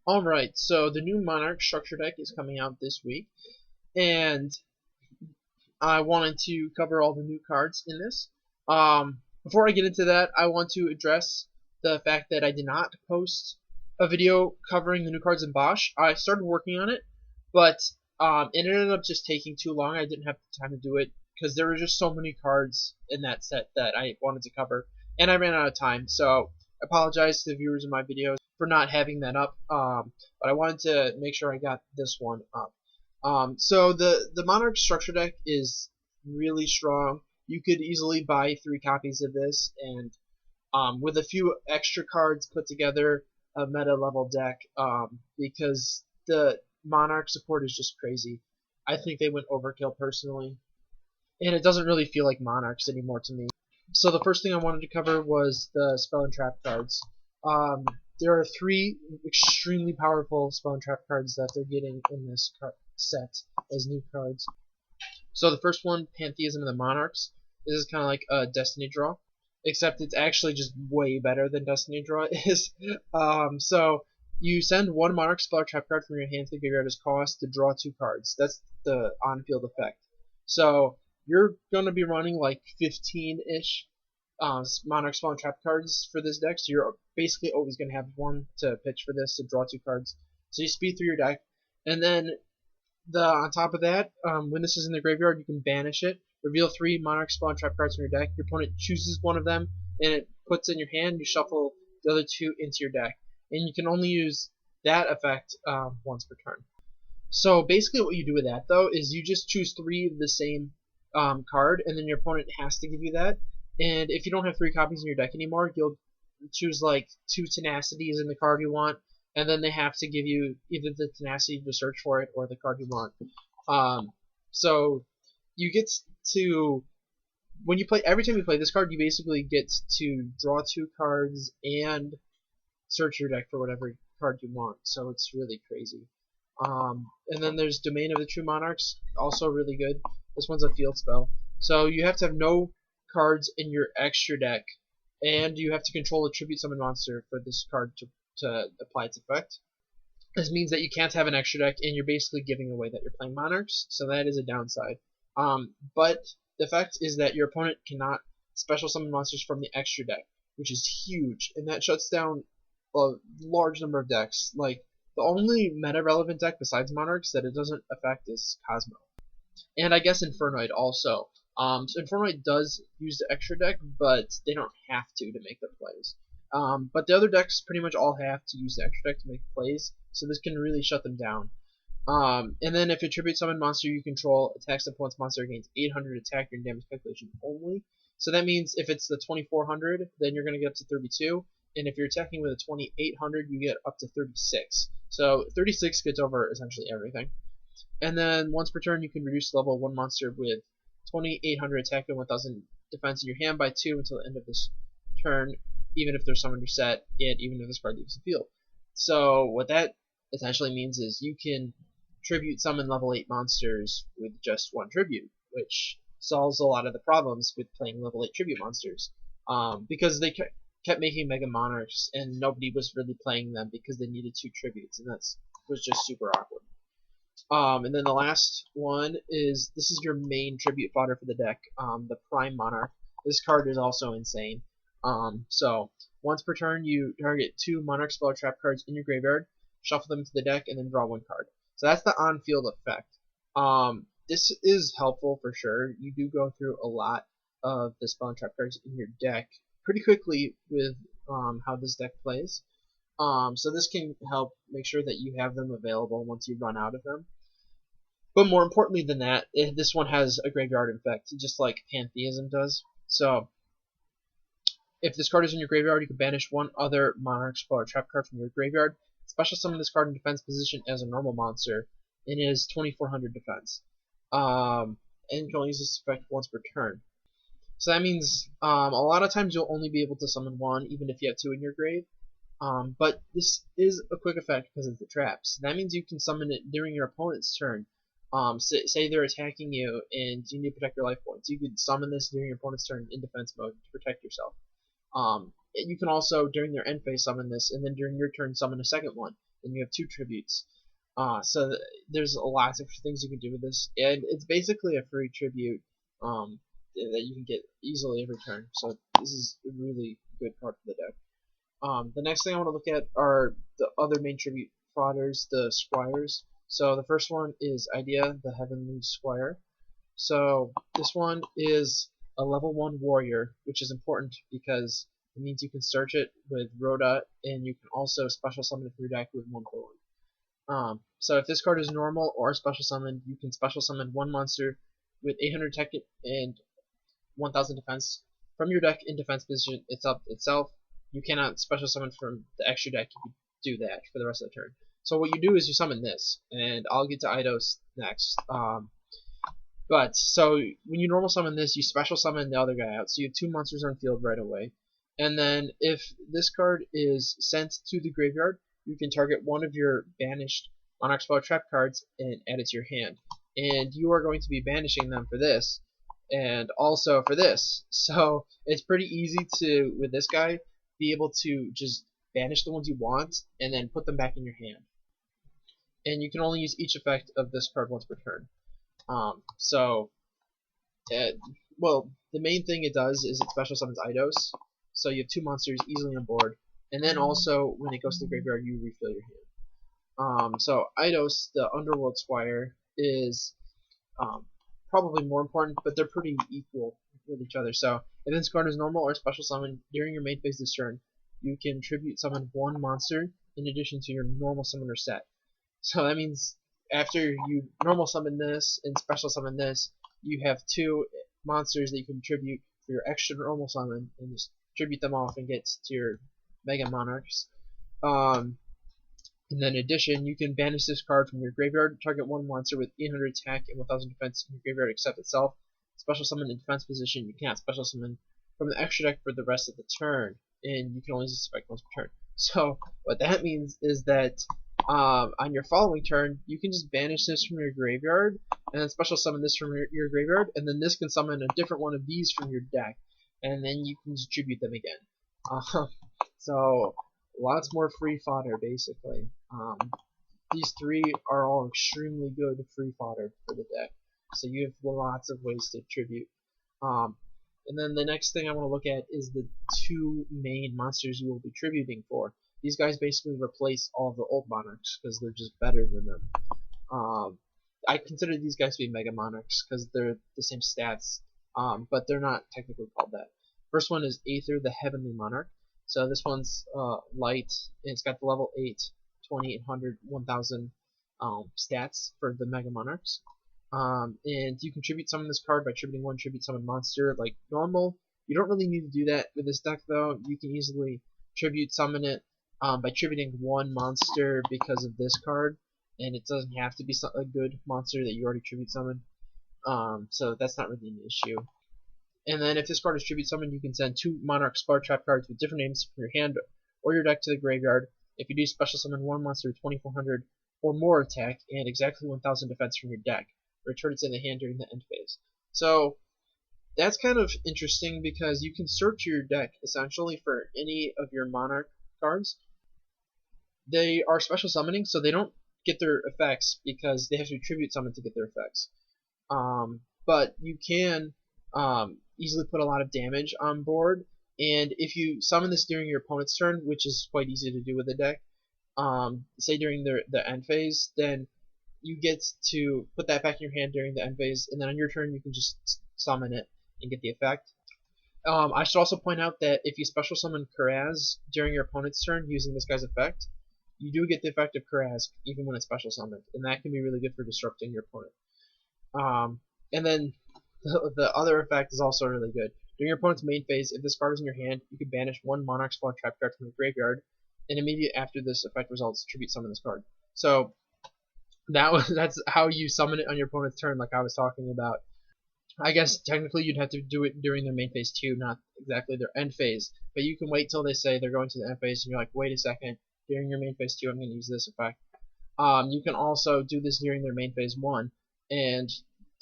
Alright, so the new Monarch structure deck is coming out this week, and I wanted to cover all the new cards in this. Before I get into that, I want to address the fact that I did not post a video covering the new cards in Bosch. I started working on it, but it ended up just taking too long. I didn't have the time to do it because there were just so many cards in that set that I wanted to cover, and I ran out of time. So I apologize to the viewers of my videos for not having that up, but I wanted to make sure I got this one up. So the Monarch structure deck is really strong. You could easily buy 3 copies of this, and with a few extra cards put together a meta level deck, because the Monarch support is just crazy. I think they went overkill personally, and it doesn't really feel like Monarchs anymore to me. So the first thing I wanted to cover was the spell and trap cards. There are 3 extremely powerful spell and trap cards that they're getting in this set as new cards. So the first one, Pantheism of the Monarchs. This is kind of like a Destiny draw, except it's actually just way better than Destiny draw is. So you send 1 Monarch spell or trap card from your hand to the graveyard as cost to draw 2 cards. That's the on-field effect. So you're going to be running like 15-ish Monarch spell and trap cards for this deck, so you're basically always going to have 1 to pitch for this to draw 2 cards. So you speed through your deck, and then on top of that, when this is in the graveyard, you can banish it, reveal 3 Monarch spell and trap cards from your deck. Your opponent chooses one of them, and it puts in your hand. You shuffle the other 2 into your deck, and you can only use that effect once per turn. So basically what you do with that, though, is you just choose 3 of the same card, and then your opponent has to give you that. And if you don't have 3 copies in your deck anymore, you'll choose like 2 tenacities in the card you want, and then they have to give you either the tenacity to search for it or the card you want. So you get to, when you play, every time you play this card, you basically get to draw 2 cards and search your deck for whatever card you want. So it's really crazy. And then there's Domain of the True Monarchs, also really good. This one's a field spell. So you have to have no cards in your extra deck, and you have to control a tribute summon monster for this card to apply its effect. This means that you can't have an extra deck, and you're basically giving away that you're playing Monarchs, so that is a downside. But the effect is that your opponent cannot special summon monsters from the extra deck, which is huge, and that shuts down a large number of decks. Like, the only meta-relevant deck besides Monarchs that it doesn't affect is Cosmo. And I guess Infernoid also. So Infernoid does use the extra deck, but they don't have to make the plays. But the other decks pretty much all have to use the extra deck to make plays, so this can really shut them down. And then if a tribute summon monster you control attacks the opponent's monster gains 800 attack and damage calculation only. So that means if it's the 2400, then you're going to get up to 32, and if you're attacking with a 2800, you get up to 36. So 36 gets over essentially everything. And then once per turn, you can reduce the level of 1 monster with 2800 attack and 1000 defense in your hand by 2 until the end of this turn, even if they're summoned or set, and even if this card leaves the field. So what that essentially means is you can tribute summon level 8 monsters with just 1 tribute, which solves a lot of the problems with playing level 8 tribute monsters, because they kept making Mega Monarchs and nobody was really playing them because they needed 2 tributes, and that was just super awkward. And then the last one is, this is your main tribute fodder for the deck, the Prime Monarch. This card is also insane. So once per turn, you target 2 Monarch spell or trap cards in your graveyard, shuffle them to the deck, and then draw 1 card. So that's the on-field effect. This is helpful for sure. You do go through a lot of the spell and trap cards in your deck pretty quickly with how this deck plays. So this can help make sure that you have them available once you run out of them. But more importantly than that, this one has a graveyard effect, just like Pantheism does. So if this card is in your graveyard, you can banish 1 other Monarch spell or trap card from your graveyard, special summon this card in defense position as a normal monster, and it is 2400 defense. And you can only use this effect once per turn. So that means a lot of times you'll only be able to summon 1, even if you have 2 in your grave. But this is a quick effect because of the traps. That means you can summon it during your opponent's turn. Say they're attacking you and you need to protect your life points. You could summon this during your opponent's turn in defense mode to protect yourself. you can also, during their end phase, summon this, and then during your turn, summon a second one. Then you have 2 tributes. There's a lot of things you can do with this, and it's basically a free tribute that you can get easily every turn. So this is a really good card for the deck. The next thing I want to look at are the other main tribute fodders, the Squires. So the first one is Edea, the Heavenly Squire. So this one is a level 1 warrior, which is important because it means you can search it with Rhoda, and you can also special summon it from your deck with 1 for 1. So if this card is normal or special summoned, you can special summon 1 monster with 800 attack and 1000 defense from your deck in defense position itself. You cannot special summon from the extra deck. You can do that for the rest of the turn. So what you do is you summon this, and I'll get to Eidos next. So when you normal summon this, you special summon the other guy out. So you have 2 monsters on field right away. And then if this card is sent to the graveyard, you can target one of your banished Monarch spell trap cards and add it to your hand. And you are going to be banishing them for this, and also for this. So it's pretty easy to, with this guy, be able to just banish the ones you want and then put them back in your hand. And you can only use each effect of this card once per turn. Well, the main thing it does is it special summons Eidos, so you have 2 monsters easily on board, and then also when it goes to the graveyard, you refill your hand. So Eidos, the Underworld Squire, is probably more important, but they're pretty equal with each other. So if this card is normal or special summon during your main phase this turn, you can tribute summon 1 monster in addition to your normal summoner set. So that means after you normal summon this and special summon this, you have 2 monsters that you can tribute for your extra normal summon and just tribute them off and get to your Mega Monarchs. And then in addition, you can banish this card from your graveyard, target 1 monster with 800 attack and 1000 defense in your graveyard except itself. Special summon in defense position. You cannot special summon from the extra deck for the rest of the turn, and you can only suspect once per turn. So what that means is that on your following turn, you can just banish this from your graveyard, and then special summon this from your graveyard, and then this can summon a different one of these from your deck, and then you can distribute them again. So lots more free fodder, basically. These 3 are all extremely good free fodder for the deck, so you have lots of ways to tribute. And then the next thing I want to look at is the 2 main monsters you will be tributing for. These guys basically replace all of the old Monarchs because they're just better than them. I consider these guys to be Mega Monarchs because they're the same stats, but they're not technically called that. First one is Ehther, the Heavenly Monarch. So this one's light, and it's got the level 8, 2800, 1000 stats for the Mega Monarchs. And you can tribute summon this card by tributing 1 tribute summon monster like normal. You don't really need to do that with this deck though. You can easily tribute summon it by tributing 1 monster because of this card, and it doesn't have to be a good monster that you already tribute summoned. So that's not really an issue. And then if this card is tribute summoned, you can send 2 Monarch spell trap cards with different names from your hand or your deck to the graveyard. If you do special summon 1 monster with 2400 or more attack and exactly 1000 defense from your deck, return it to the hand during the end phase. So that's kind of interesting because you can search your deck essentially for any of your Monarch cards. They are special summoning, so they don't get their effects because they have to be tribute summoned to get their effects. But you can easily put a lot of damage on board, and if you summon this during your opponent's turn, which is quite easy to do with the deck, say during the end phase, then you get to put that back in your hand during the end phase, and then on your turn you can just summon it and get the effect. I should also point out that if you special summon Kuraz during your opponent's turn using this guy's effect, you do get the effect of Kuraz even when it's special summoned, and that can be really good for disrupting your opponent. And then the other effect is also really good. During your opponent's main phase, if this card is in your hand, you can banish 1 Monarch spawn trap card from your graveyard, and immediately after this effect results, tribute summon this card. So that's how you summon it on your opponent's turn, like I was talking about. I guess technically you'd have to do it during their main phase too, not exactly their end phase. But you can wait till they say they're going to the end phase, and you're like, wait a second, during your main phase 2, I'm going to use this effect. You can also do this during their main phase 1, and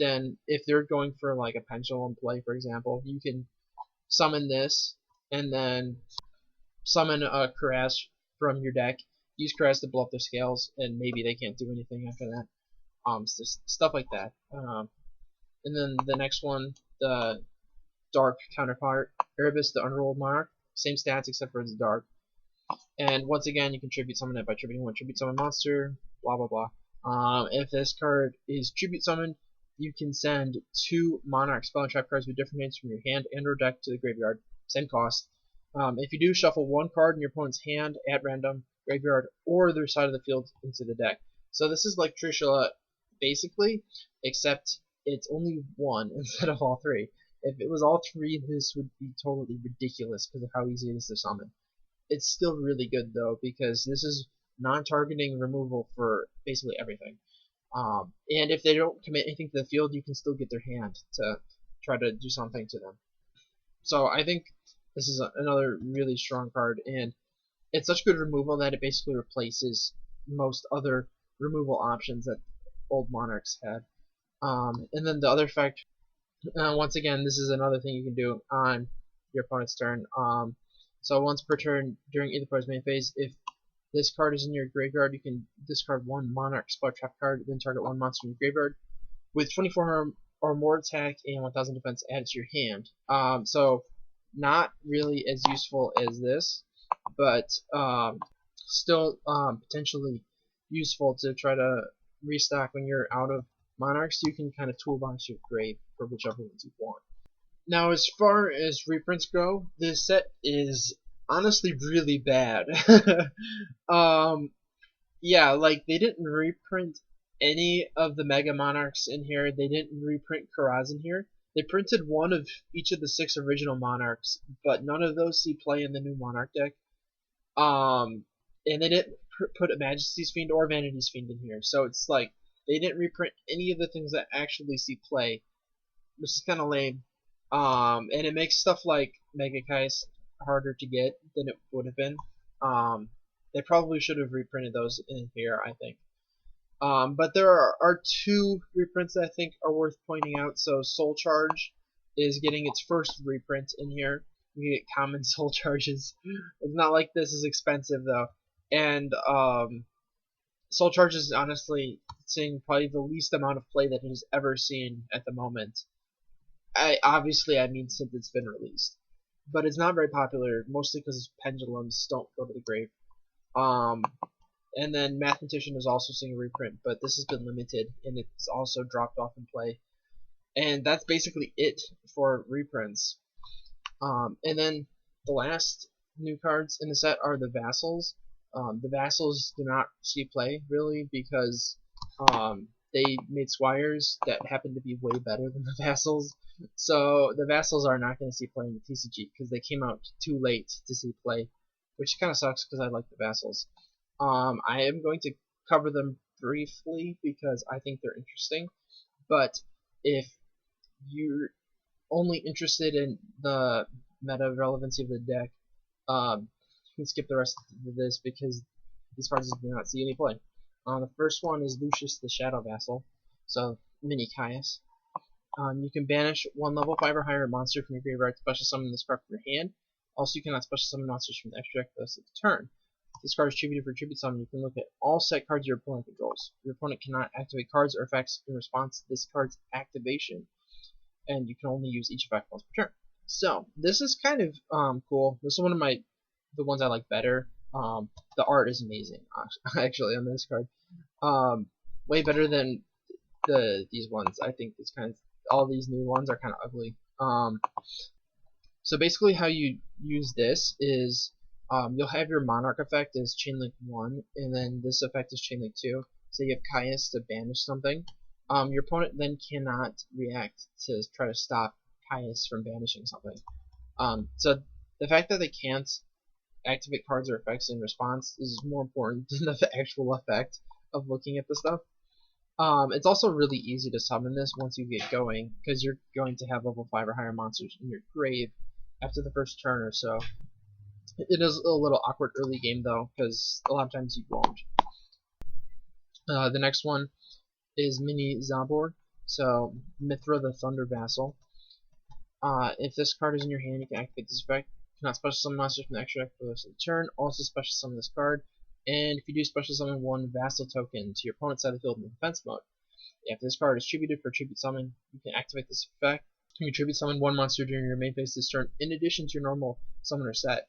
then if they're going for like a pendulum play, for example, you can summon this, and then summon a Cuirass from your deck, use Cuirass to blow up their scales, and maybe they can't do anything after that. Stuff like that. And then the next one, the dark counterpart, Erebus, the Underworld Monarch. Same stats except for it's dark. And once again, you can tribute summon it by tributing one tribute summon monster, blah blah blah. If this card is tribute summoned, you can send 2 Monarch spell and trap cards with different names from your hand and or deck to the graveyard. Same cost. If you do, shuffle 1 card in your opponent's hand at random, graveyard, or their side of the field into the deck. So this is like Trishula, basically, except it's only 1 instead of all 3. If it was all 3, this would be totally ridiculous because of how easy it is to summon. It's still really good though, because this is non-targeting removal for basically everything. And if they don't commit anything to the field, you can still get their hand to try to do something to them. So I think this is another really strong card, and it's such good removal that it basically replaces most other removal options that old Monarchs had. And then the other effect, once again, this is another thing you can do on your opponent's turn. So once per turn during either player's main phase, if this card is in your graveyard, you can discard 1 Monarch spell trap card, then target 1 monster in your graveyard with 24 or more attack and 1000 defense added to your hand. So not really as useful as this, but still potentially useful to try to restock when you're out of Monarchs. You can kind of toolbox your grave for whichever ones you want. Now, as far as reprints go, this set is honestly really bad. Yeah, like they didn't reprint any of the Mega Monarchs in here. They didn't reprint Kuraz in here. They printed 1 of each of the 6 original Monarchs, but none of those see play in the new Monarch deck. And they didn't put a Majesty's Fiend or Vanity's Fiend in here. So it's like they didn't reprint any of the things that actually see play, which is kind of lame. And it makes stuff like Mega Kais harder to get than it would have been. They probably should have reprinted those in here, I think. But there are 2 reprints that I think are worth pointing out. So Soul Charge is getting its first reprint in here. You get common Soul Charges. It's not like this is expensive though. And Soul Charge is honestly seeing probably the least amount of play that it has ever seen at the moment. Obviously, I mean since it's been released. But it's not very popular, mostly because pendulums don't go to the grave. And then Mathematician is also seeing a reprint, but this has been limited, and it's also dropped off in play. And that's basically it for reprints. And then the last new cards in the set are the Vassals. The Vassals do not see play, really, because they made Squires that happen to be way better than the Vassals. So the Vassals are not going to see play in the TCG because they came out too late to see play, which kind of sucks because I like the Vassals. I am going to cover them briefly because I think they're interesting, but if you're only interested in the meta relevancy of the deck, you can skip the rest of this because these cards do not see any play. The first one is Lucius the Shadow Vassal, so mini Caius. You can banish 1 level 5 or higher monster from your graveyard, special summon this card from your hand. Also, you cannot special summon monsters from the extra deck for the rest of the turn. This card is tributed for tribute summon. You can look at all set cards your opponent controls. Your opponent cannot activate cards or effects in response to this card's activation, and you can only use each effect once per turn. So this is kind of cool. This is one of the ones I like better. The art is amazing, actually, on this card. Way better than these ones. I think all these new ones are kind of ugly. So basically, how you use this is you'll have your Monarch effect as Chainlink 1, and then this effect is Chainlink 2. So you have Caius to banish something. Your opponent then cannot react to try to stop Caius from banishing something. So the fact that they can't activate cards or effects in response is more important than the actual effect of looking at the stuff. It's also really easy to summon this once you get going, because you're going to have level 5 or higher monsters in your grave after the first turn or so. It is a little awkward early game though, because a lot of times you won't. The next one is Mini Zabor, so Mithra the Thunder Vassal. If this card is in your hand, you can activate this effect. Cannot special summon monsters from the extra deck for the rest of the turn. Also special summon this card. And if you do special summon one Vassal token to your opponent's side of the field in defense mode, if this card is tributed for tribute summon, you can activate this effect. You can tribute summon one monster during your main phase this turn, in addition to your normal summoner set.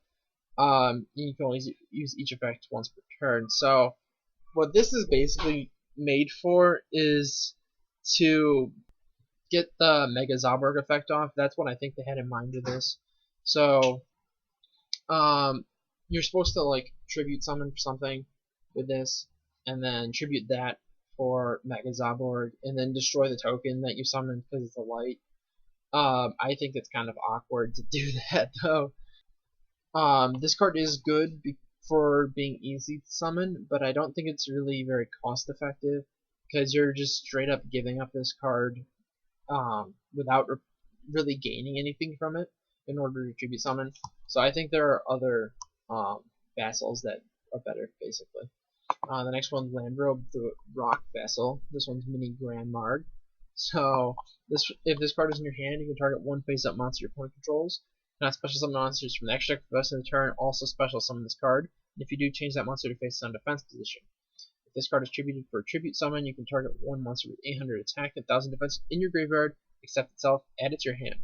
You can only use each effect once per turn. So what this is basically made for is to get the Mega Zoborg effect off. That's what I think they had in mind with this. So you're supposed to like tribute summon for something with this, and then tribute that for Mega Zoborg, and then destroy the token that you summoned because it's a light. I think it's kind of awkward to do that though. This card is good for being easy to summon, but I don't think it's really very cost effective because you're just straight up giving up this card without really gaining anything from it in order to tribute summon. So I think there are other vassals that are better, basically. The next one's Landrobe, the Rock Vassal. This one's Mini Grand Marg. So if this card is in your hand, you can target one face-up monster your opponent controls. Cannot special summon monsters from the extra deck for the rest of the turn. Also special summon this card. And if you do, change that monster to face on defense position. If this card is tributed for a tribute summon, you can target one monster with 800 attack and 1000 defense in your graveyard, except itself, add it to your hand.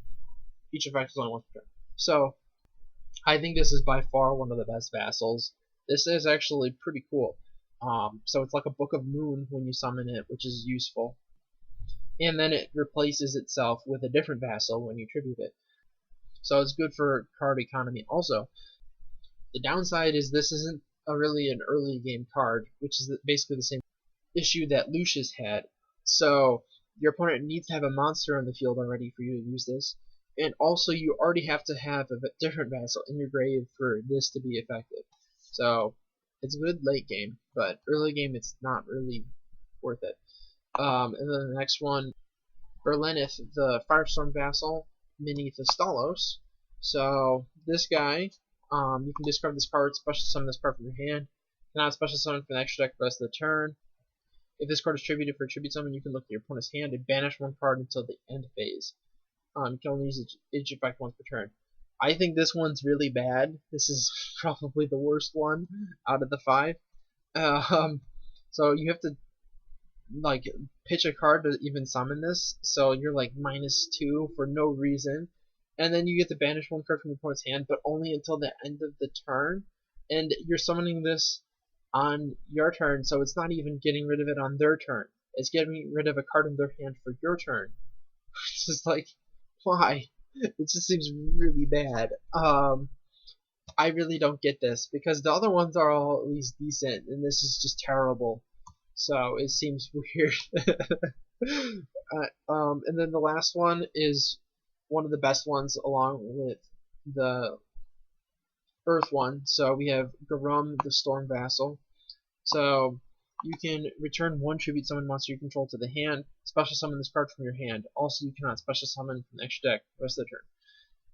Each effect is only once per turn. So I think this is by far one of the best vassals. This is actually pretty cool. So it's like a Book of Moon when you summon it, which is useful. And then it replaces itself with a different vassal when you tribute it. So it's good for card economy also. The downside is this isn't really an early game card, which is basically the same issue that Lucius had. So your opponent needs to have a monster on the field already for you to use this. And also you already have to have a different vassal in your grave for this to be effective. So it's good late game, but early game it's not really worth it. And then the next one, Berlineth, the Firestorm Vassal, Mini Thestalos. So this guy, you can discard this card, special summon this card from your hand. Cannot special summon from the extra deck for the rest of the turn. If this card is tributed for a tribute summon, you can look at your opponent's hand and banish one card until the end phase. You can only use each effect once per turn. I think this one's really bad. This is probably the worst one out of the 5. So you have to like pitch a card to even summon this, so you're like -2 for no reason, and then you get to banish one card from your opponent's hand, but only until the end of the turn, and you're summoning this on your turn, so it's not even getting rid of it on their turn. It's getting rid of a card in their hand for your turn. It's just like, why? It just seems really bad. I really don't get this, because the other ones are all at least decent, and this is just terrible. So it seems weird. And then the last one is one of the best ones along with the Earth one. So we have Garum, the Storm Vassal. So you can return one tribute summon monster you control to the hand, special summon this card from your hand. Also, you cannot special summon from the extra deck the rest of the turn.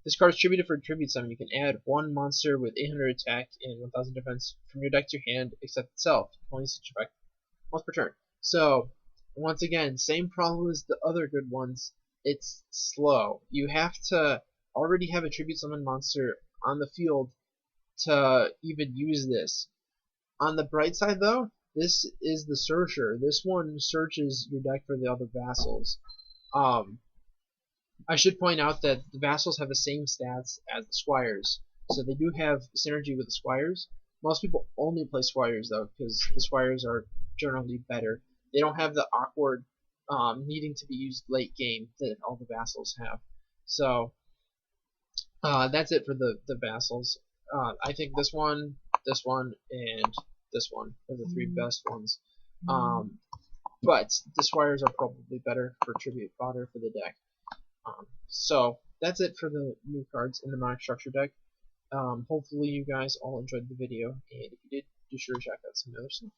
This card is tributed for a tribute summon. You can add one monster with 800 attack and 1000 defense from your deck to your hand, except itself. Only such effect once per turn. So once again, same problem as the other good ones. It's slow. You have to already have a tribute summon monster on the field to even use this. On the bright side though, this is the Searcher. This one searches your deck for the other vassals. I should point out that the vassals have the same stats as the Squires, so they do have synergy with the Squires. Most people only play Squires though, because the Squires are generally better. They don't have the awkward needing to be used late game that all the vassals have. So that's it for the vassals. I think this one, and this one are the 3 best ones. But the Squires are probably better for tribute fodder for the deck. So that's it for the new cards in the Monarch structure deck. Hopefully you guys all enjoyed the video, and if you did, be sure to check out some other stuff.